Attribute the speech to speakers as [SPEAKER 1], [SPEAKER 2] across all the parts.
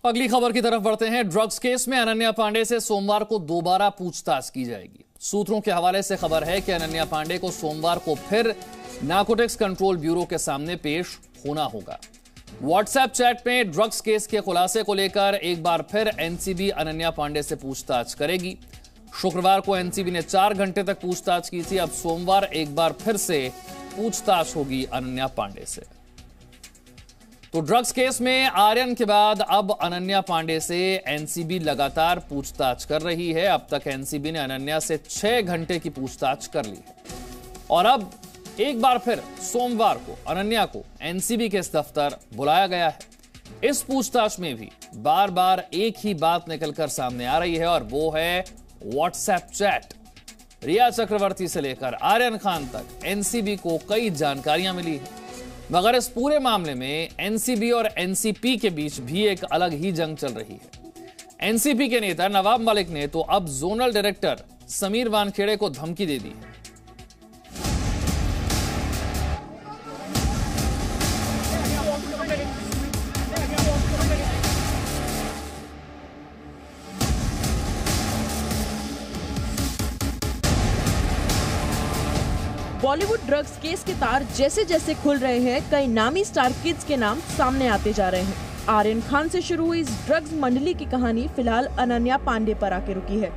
[SPEAKER 1] अगली खबर की तरफ बढ़ते हैं। ड्रग्स केस में अनन्या पांडे से सोमवार को दोबारा पूछताछ की जाएगी। सूत्रों के हवाले से खबर है कि अनन्या पांडे को सोमवार को फिर नारकोटिक्स कंट्रोल ब्यूरो के सामने पेश होना होगा। व्हाट्सएप चैट में ड्रग्स केस के खुलासे को लेकर एक बार फिर एनसीबी अनन्या पांडे से पूछताछ करेगी। शुक्रवार को एनसीबी ने 4 घंटे तक पूछताछ की थी। अब सोमवार एक बार फिर से पूछताछ होगी अनन्या पांडे से। तो ड्रग्स केस में आर्यन के बाद अब अनन्या पांडे से एनसीबी लगातार पूछताछ कर रही है। अब तक एनसीबी ने अनन्या से 6 घंटे की पूछताछ कर ली है और अब एक बार फिर सोमवार को अनन्या को एनसीबी के दफ्तर बुलाया गया है। इस पूछताछ में भी बार बार एक ही बात निकलकर सामने आ रही है और वो है व्हाट्सएप चैट। रिया चक्रवर्ती से लेकर आर्यन खान तक एनसीबी को कई जानकारियां मिली है, मगर इस पूरे मामले में एनसीबी और एनसीपी के बीच भी एक अलग ही जंग चल रही है। एनसीपी के नेता नवाब मलिक ने तो अब जोनल डायरेक्टर समीर वानखेड़े को धमकी दे दी है।
[SPEAKER 2] बॉलीवुड ड्रग्स केस के तार जैसे जैसे खुल रहे हैं, कई नामी स्टार किड्स के नाम सामने आते जा रहे हैं। आर्यन खान से शुरू हुई इस ड्रग्स मंडली की कहानी फिलहाल अनन्या पांडे पर आके रुकी है।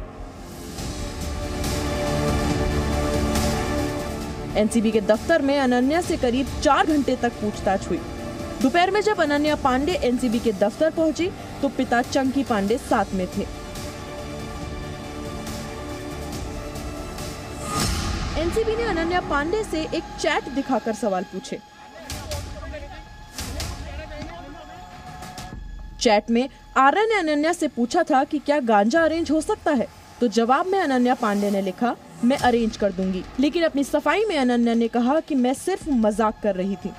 [SPEAKER 2] एनसीबी के दफ्तर में अनन्या से करीब 4 घंटे तक पूछताछ हुई। दोपहर में जब अनन्या पांडे एनसीबी के दफ्तर पहुंची तो पिता चंकी पांडे साथ में थे। एनसीबी ने अनन्या पांडे से एक चैट दिखाकर सवाल पूछे। चैट में आर्यन ने अनन्या से पूछा था कि क्या गांजा अरेंज हो सकता है, तो जवाब में अनन्या पांडे ने लिखा, मैं अरेंज कर दूंगी। लेकिन अपनी सफाई में अनन्या ने कहा कि मैं सिर्फ मजाक कर रही थी।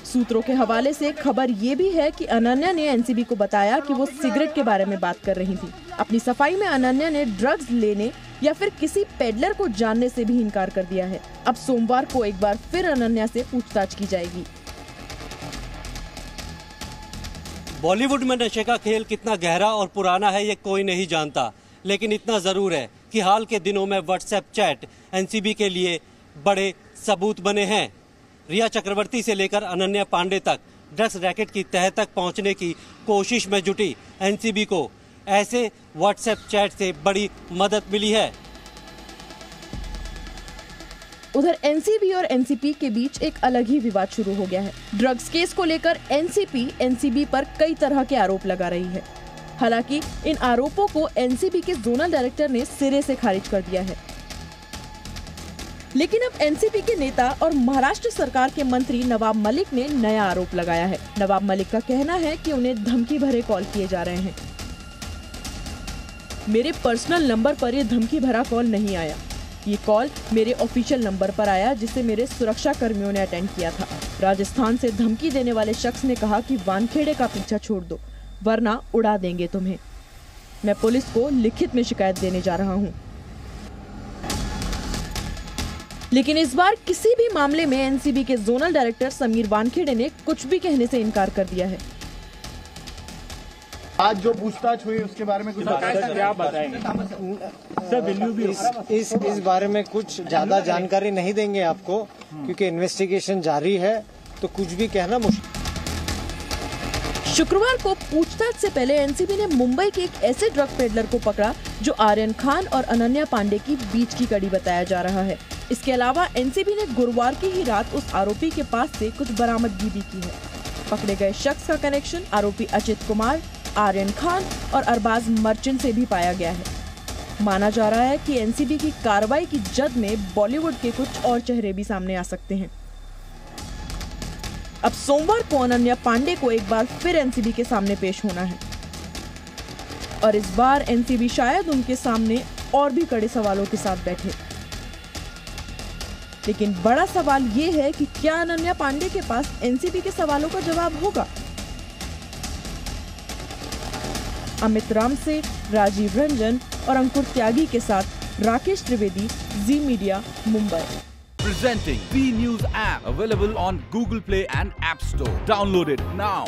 [SPEAKER 2] सूत्रों के हवाले से खबर ये भी है कि अनन्या ने एनसीबी को बताया कि वो सिगरेट के बारे में बात कर रही थी। अपनी सफाई में अनन्या ने ड्रग्स लेने या फिर किसी पेडलर को जानने से भी इनकार कर दिया है। अब सोमवार को एक बार फिर अनन्या से पूछताछ की जाएगी।
[SPEAKER 3] बॉलीवुड में नशे का खेल कितना गहरा और पुराना है ये कोई नहीं जानता, लेकिन इतना जरूर है कि हाल के दिनों में व्हाट्सएप चैट एनसीबी के लिए बड़े सबूत बने हैं। रिया चक्रवर्ती से लेकर अनन्या पांडे तक ड्रग्स रैकेट की तह तक पहुंचने की कोशिश में जुटी एनसीबी को ऐसे व्हाट्सएप चैट से बड़ी मदद मिली है।
[SPEAKER 2] उधर एनसीबी और एनसीपी के बीच एक अलग ही विवाद शुरू हो गया है। ड्रग्स केस को लेकर एनसीपी एनसीबी पर कई तरह के आरोप लगा रही है। हालांकि इन आरोपों को एनसीबी के जोनल डायरेक्टर ने सिरे से खारिज कर दिया है। लेकिन अब एनसीपी के नेता और महाराष्ट्र सरकार के मंत्री नवाब मलिक ने नया आरोप लगाया है। नवाब मलिक का कहना है कि उन्हें धमकी भरे कॉल किए जा रहे हैं। मेरे पर्सनल नंबर पर ये धमकी भरा कॉल नहीं आया। ये कॉल मेरे ऑफिशियल नंबर पर आया, जिसे मेरे सुरक्षा कर्मियों ने अटेंड किया था। राजस्थान से धमकी देने वाले शख्स ने कहा कि वानखेड़े का पीछा छोड़ दो वरना उड़ा देंगे तुम्हें। मैं पुलिस को लिखित में शिकायत देने जा रहा हूँ। लेकिन इस बार किसी भी मामले में एनसीबी के जोनल डायरेक्टर समीर वानखेड़े ने कुछ भी कहने से इनकार कर दिया है।
[SPEAKER 4] आज जो पूछताछ हुई उसके बारे में कुछ क्या बताएंगे?
[SPEAKER 5] इस बारे में कुछ ज्यादा जानकारी नहीं देंगे आपको, क्योंकि इन्वेस्टिगेशन जारी है, तो कुछ भी कहना मुश्किल।
[SPEAKER 2] शुक्रवार को पूछताछ से पहले एनसीबी ने मुंबई के एक ऐसे ड्रग पेडलर को पकड़ा जो आर्यन खान और अनन्या पांडे की बीच की कड़ी बताया जा रहा है। इसके अलावा एनसीबी ने गुरुवार की ही रात उस आरोपी के पास से कुछ बरामदगी भी की है। पकड़े गए शख्स का कनेक्शन आरोपी अचित कुमार, आर्यन खान और अरबाज मर्चेंट से भी पाया गया है। माना जा रहा है कि एनसीबी की कार्रवाई की जद में बॉलीवुड के कुछ और चेहरे भी सामने आ सकते हैं। अब सोमवार को अनन्या पांडे को एक बार फिर एनसीबी के सामने पेश होना है और इस बार एनसीबी शायद उनके सामने और भी कड़े सवालों के साथ बैठे। लेकिन बड़ा सवाल ये है कि क्या अनन्या पांडे के पास एनसीबी के सवालों का जवाब होगा? अमित राम से राजीव रंजन और अंकुर त्यागी के साथ Rakesh Trivedi, Zee media, Mumbai.
[SPEAKER 6] Presenting V News app, available on Google Play and App Store. Download it now.